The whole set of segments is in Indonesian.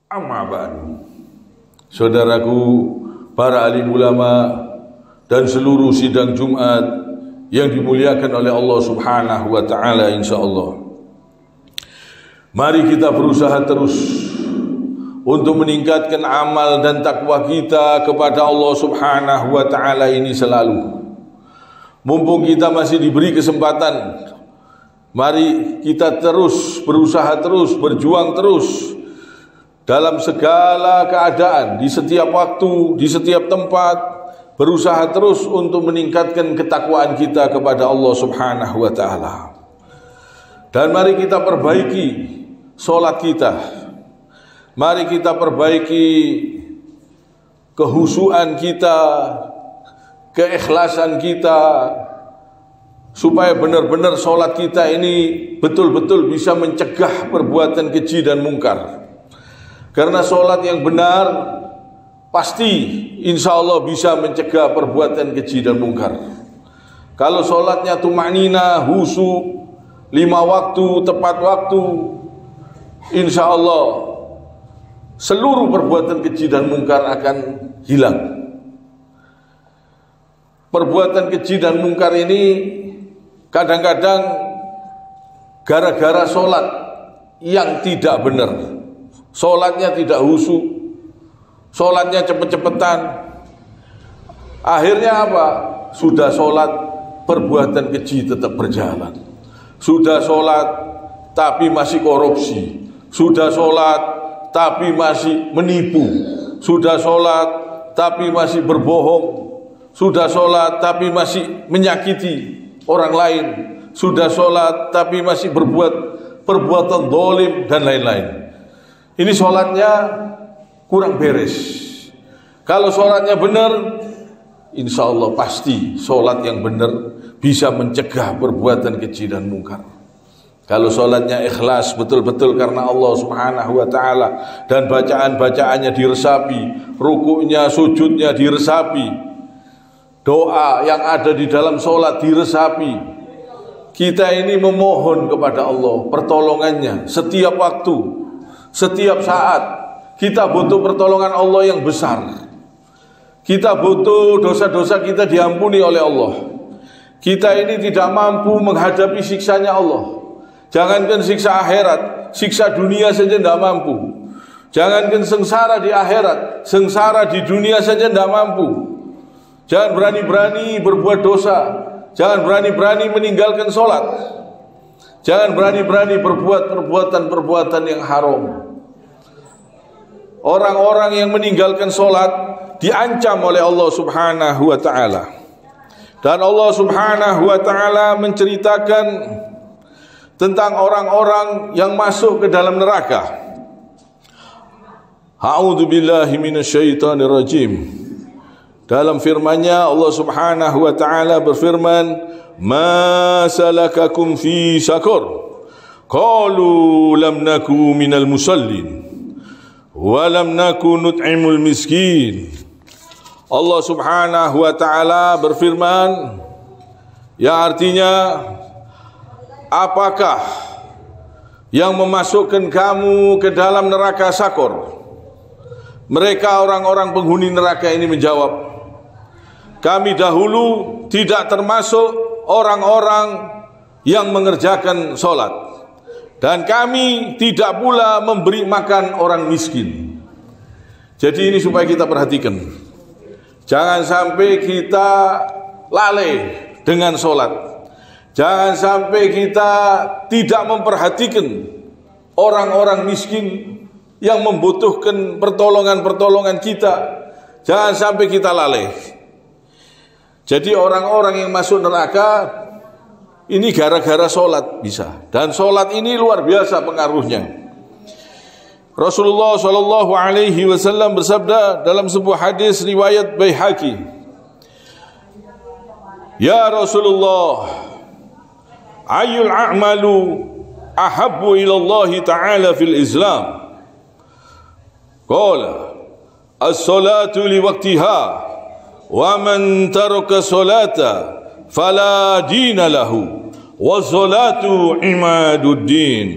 Amma ba'du. Saudaraku, para alim ulama dan seluruh sidang Jumat yang dimuliakan oleh Allah Subhanahu wa taala, insyaallah. Mari kita berusaha terus untuk meningkatkan amal dan takwa kita kepada Allah Subhanahu wa taala ini selalu. Mumpung kita masih diberi kesempatan, mari kita terus berusaha terus, berjuang terus dalam segala keadaan, di setiap waktu, di setiap tempat, berusaha terus untuk meningkatkan ketakwaan kita kepada Allah Subhanahu wa taala. Dan mari kita perbaiki salat kita. Mari kita perbaiki kehusuan kita, keikhlasan kita, supaya benar-benar salat kita ini betul-betul bisa mencegah perbuatan keji dan mungkar. Karena sholat yang benar pasti insya Allah bisa mencegah perbuatan keji dan mungkar. Kalau sholatnya tumanina, husu, 5 waktu, tepat waktu, insya Allah seluruh perbuatan keji dan mungkar akan hilang. Perbuatan keji dan mungkar ini kadang-kadang gara-gara sholat yang tidak benar. Sholatnya tidak husu, sholatnya cepet-cepetan. Akhirnya apa? Sudah sholat, perbuatan keji tetap berjalan. Sudah sholat, tapi masih korupsi. Sudah sholat, tapi masih menipu. Sudah sholat, tapi masih berbohong. Sudah sholat, tapi masih menyakiti orang lain. Sudah sholat, tapi masih berbuat perbuatan zalim dan lain-lain. Ini sholatnya kurang beres. Kalau sholatnya benar, insya Allah pasti sholat yang benar bisa mencegah perbuatan keji dan mungkar. Kalau sholatnya ikhlas betul-betul karena Allah Subhanahu wa taala, dan bacaan-bacaannya diresapi, rukuknya, sujudnya diresapi, doa yang ada di dalam sholat diresapi, kita ini memohon kepada Allah pertolongannya setiap waktu, setiap saat. Kita butuh pertolongan Allah yang besar. Kita butuh dosa-dosa kita diampuni oleh Allah. Kita ini tidak mampu menghadapi siksanya Allah. Jangankan siksa akhirat, siksa dunia saja tidak mampu. Jangankan sengsara di akhirat, sengsara di dunia saja tidak mampu. Jangan berani-berani berbuat dosa. Jangan berani-berani meninggalkan sholat. Jangan berani-berani berbuat perbuatan-perbuatan yang haram. Orang-orang yang meninggalkan sholat diancam oleh Allah Subhanahu wa ta'ala. Dan Allah Subhanahu wa ta'ala menceritakan tentang orang-orang yang masuk ke dalam neraka. A'udzu billahi minasyaitonir rajim. Dalam firman-Nya Allah Subhanahu wa ta'ala berfirman, "Ma salakakum fi sakar? Qalu lam naku minal musallin wa lam naku nut'imul miskin." Allah Subhanahu wa ta'ala berfirman, yang artinya, apakah yang memasukkan kamu ke dalam neraka sakor? Mereka orang-orang penghuni neraka ini menjawab, kami dahulu tidak termasuk orang-orang yang mengerjakan sholat, dan kami tidak pula memberi makan orang miskin. Jadi ini supaya kita perhatikan, jangan sampai kita lalai dengan sholat. Jangan sampai kita tidak memperhatikan orang-orang miskin yang membutuhkan pertolongan-pertolongan kita. Jangan sampai kita lalai. Jadi orang-orang yang masuk neraka ini gara-gara sholat bisa. Dan sholat ini luar biasa pengaruhnya. Rasulullah SAW bersabda dalam sebuah hadis riwayat Baihaqi, "Ya Rasulullah, ayyul a'malu ahabbu ila Allah Ta'ala fil Islam?" Qala, "As-salatu li waqtiha. Wa man taraka salata fala dina lahu wa salatu imaduddin."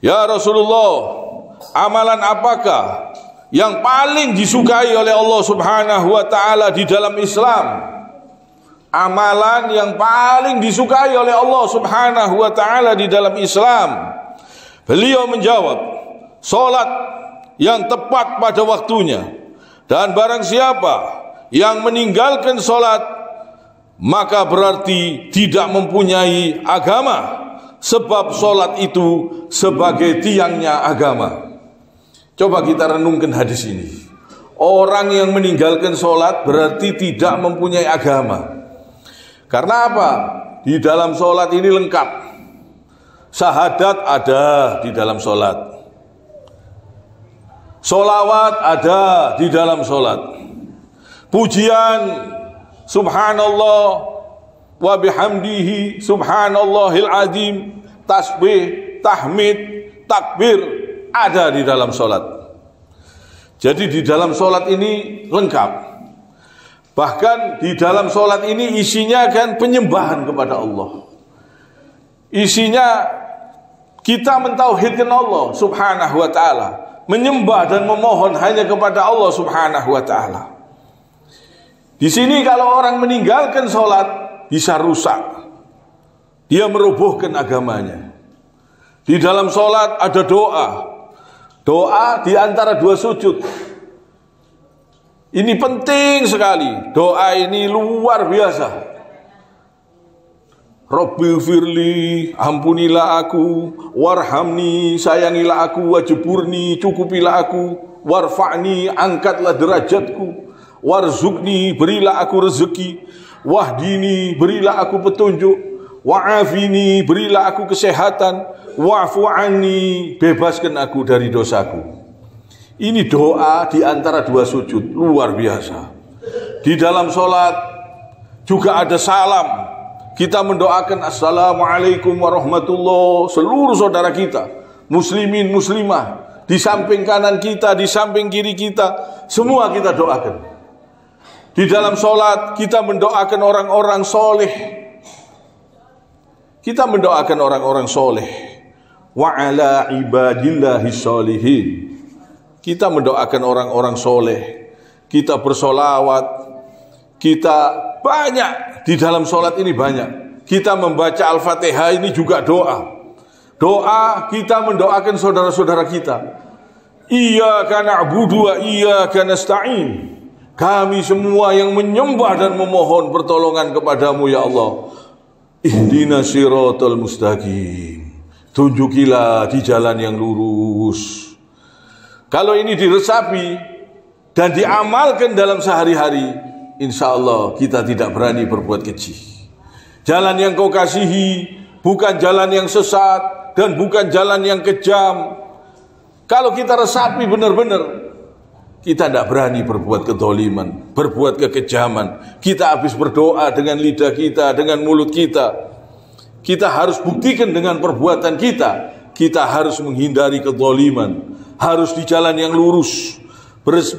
Ya Rasulullah, Amalan apakah yang paling disukai oleh Allah Subhanahu wa ta'ala di dalam Islam? Amalan yang paling disukai oleh Allah Subhanahu wa ta'ala di dalam Islam. Beliau menjawab, salat yang tepat pada waktunya. Dan barang siapa yang meninggalkan salat, maka berarti tidak mempunyai agama, sebab salat itu sebagai tiangnya agama. Coba kita renungkan hadis ini. Orang yang meninggalkan salat berarti tidak mempunyai agama. Karena apa? Di dalam salat ini lengkap. Syahadat ada di dalam salat. Sholawat ada di dalam salat. Pujian subhanallah wa bihamdihi subhanallahil azim, tasbih, tahmid, takbir ada di dalam salat. Jadi di dalam salat ini lengkap. Bahkan di dalam salat ini isinya kan penyembahan kepada Allah. Isinya kita mentauhidkan Allah Subhanahu wa ta'ala, menyembah dan memohon hanya kepada Allah Subhanahu wa ta'ala. Di sini kalau orang meninggalkan salat bisa rusak. Dia merobohkan agamanya. Di dalam salat ada doa. Doa di antara dua sujud. Ini penting sekali. Doa ini luar biasa. Rabbi firli, ampunilah aku, warhamni, sayangilah aku, wajeburni, cukupilah aku, warfa'ni, angkatlah derajatku, warzukni, berilah aku rezeki, wahdini, berilah aku petunjuk, wa'afini, berilah aku kesehatan, wa'fu'ani, bebaskan aku dari dosaku. Ini doa di antara dua sujud, luar biasa. Di dalam sholat juga ada salam. Kita mendoakan assalamualaikum warahmatullahi, seluruh saudara kita, muslimin, muslimah, di samping kanan kita, di samping kiri kita, semua kita doakan. Di dalam sholat kita mendoakan orang-orang soleh. Kita mendoakan orang-orang soleh. Wa ala ibadillahi sholihin. Kita mendoakan orang-orang soleh. Kita bersolawat. Kita banyak. Di dalam sholat ini banyak. Kita membaca Al-Fatihah ini juga doa. Doa kita mendoakan saudara-saudara kita. Iyyaka na'budu wa iyyaka nasta'in. Kami semua yang menyembah dan memohon pertolongan kepadamu ya Allah. Ihdinas siratal mustaqim. Tunjukilah di jalan yang lurus. Kalau ini diresapi dan diamalkan dalam sehari-hari, insya Allah kita tidak berani berbuat keji. Jalan yang kau kasihi bukan jalan yang sesat dan bukan jalan yang kejam. Kalau kita resapi benar-benar, kita tidak berani berbuat kedoliman, berbuat kekejaman. Kita habis berdoa dengan lidah kita, dengan mulut kita. Kita harus buktikan dengan perbuatan kita. Kita harus menghindari kedoliman, harus di jalan yang lurus,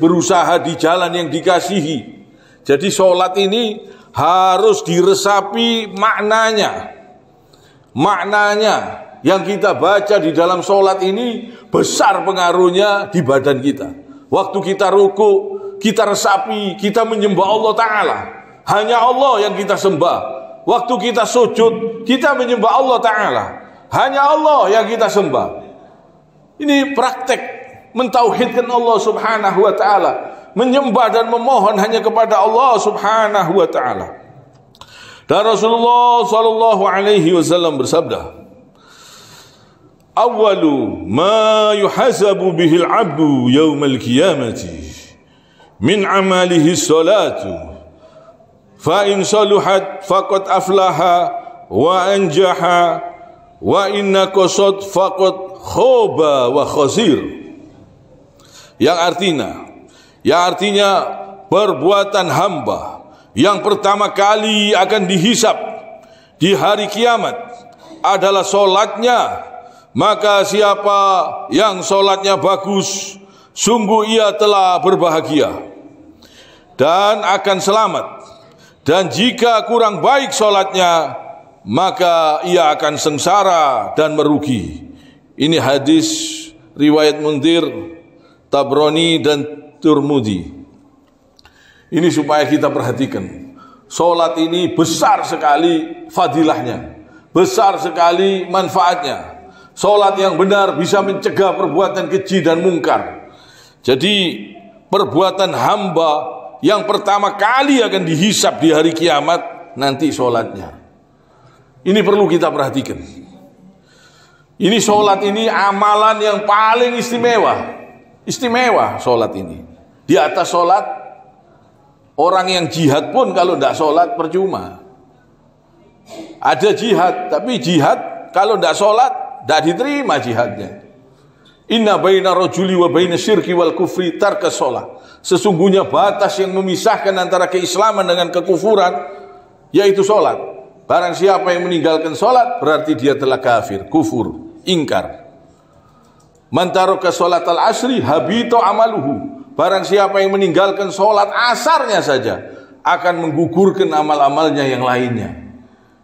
berusaha di jalan yang dikasihi. Jadi sholat ini harus diresapi maknanya. Maknanya yang kita baca di dalam sholat ini besar pengaruhnya di badan kita. Waktu kita ruku, kita resapi, kita menyembah Allah Ta'ala. Hanya Allah yang kita sembah. Waktu kita sujud, kita menyembah Allah Ta'ala. Hanya Allah yang kita sembah. Ini praktek mentauhidkan Allah Subhanahu wa Ta'ala, menyembah dan memohon hanya kepada Allah Subhanahu wa Ta'ala. Dan Rasulullah sallallahu alaihi wasallam bersabda, awwalu ma yuhasabu bihil abdu yawmal qiyamati min amalihi salatu fa in saluhat faqad aflaha wa anjaha wa inna qasad faqad khoba wa khasir. Yang artinya perbuatan hamba yang pertama kali akan dihisap di hari kiamat adalah solatnya. Maka siapa yang solatnya bagus, sungguh ia telah berbahagia dan akan selamat. Dan jika kurang baik solatnya, maka ia akan sengsara dan merugi. Ini hadis riwayat Munzir, Tabrani dan Tirmidzi. Ini supaya kita perhatikan. Salat ini besar sekali fadilahnya, besar sekali manfaatnya. Salat yang benar bisa mencegah perbuatan keji dan mungkar. Jadi perbuatan hamba yang pertama kali akan dihisab di hari kiamat nanti salatnya. Ini perlu kita perhatikan. Ini salat ini amalan yang paling istimewa. Istimewa salat ini. Di atas salat, orang yang jihad pun kalau tidak salat percuma. Ada jihad, tapi jihad kalau tidak salat tidak diterima jihadnya. Inna baina rajuli wa baina syirki wal kufri tarkas shalah. Sesungguhnya batas yang memisahkan antara keislaman dengan kekufuran yaitu salat. Barang siapa yang meninggalkan salat berarti dia telah kafir, kufur, ingkar. Man taraka sholatal asri habita amaluhu. Barang siapa yang meninggalkan salat asarnya saja akan menggugurkan amal-amalnya yang lainnya.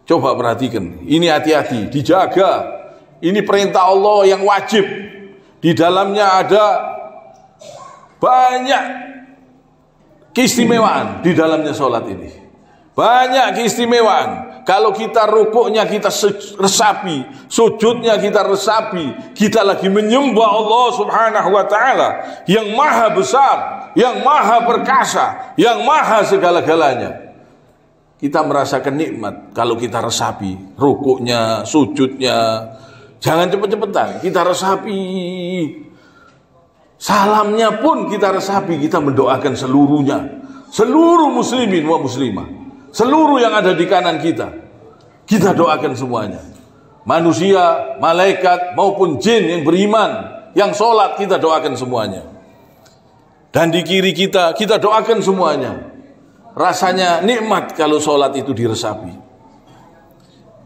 Coba perhatikan, ini hati-hati, dijaga. Ini perintah Allah yang wajib. Di dalamnya ada banyak keistimewaan di dalamnya salat ini. Banyak keistimewaan. Kalau kita rukuknya kita resapi, sujudnya kita resapi, kita lagi menyembah Allah Subhanahu wa taala yang maha besar, yang maha perkasa, yang maha segala-galanya. Kita merasakan nikmat kalau kita resapi rukuknya, sujudnya. Jangan cepet-cepetan, kita resapi. Salamnya pun kita resapi, kita mendoakan seluruhnya. Seluruh muslimin wa muslimah. Seluruh yang ada di kanan kita. Kita doakan semuanya. Manusia, malaikat maupun jin yang beriman, yang sholat kita doakan semuanya. Dan di kiri kita doakan semuanya. Rasanya nikmat kalau sholat itu diresapi.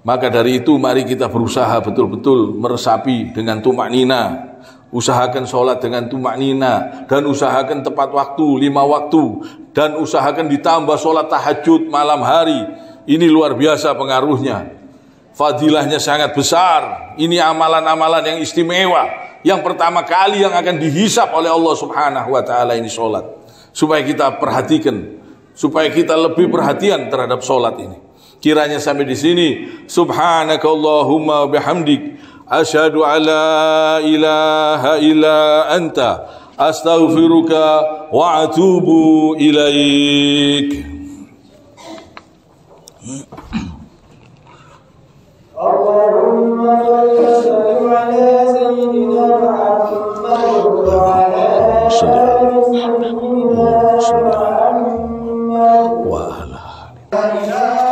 Maka dari itu mari kita berusaha betul-betul meresapi dengan tumaknina. Usahakan sholat dengan tumaknina. Dan usahakan tepat waktu, 5 waktu. Dan usahakan ditambah sholat tahajud malam hari. Ini luar biasa pengaruhnya. Fadilahnya sangat besar. Ini amalan-amalan yang istimewa. Yang pertama kali yang akan dihisab oleh Allah Subhanahu wa ta'ala ini sholat. Supaya kita perhatikan. Supaya kita lebih perhatian terhadap sholat ini. Kiranya sampai di sini. Subhanakallahumma bihamdik. Asyhadu alla ilaha illa anta. Astaghfiruka wa atubu ilaik. Allahumma salli ala sayyidina Muhammad wa ala ali Muhammad wa ala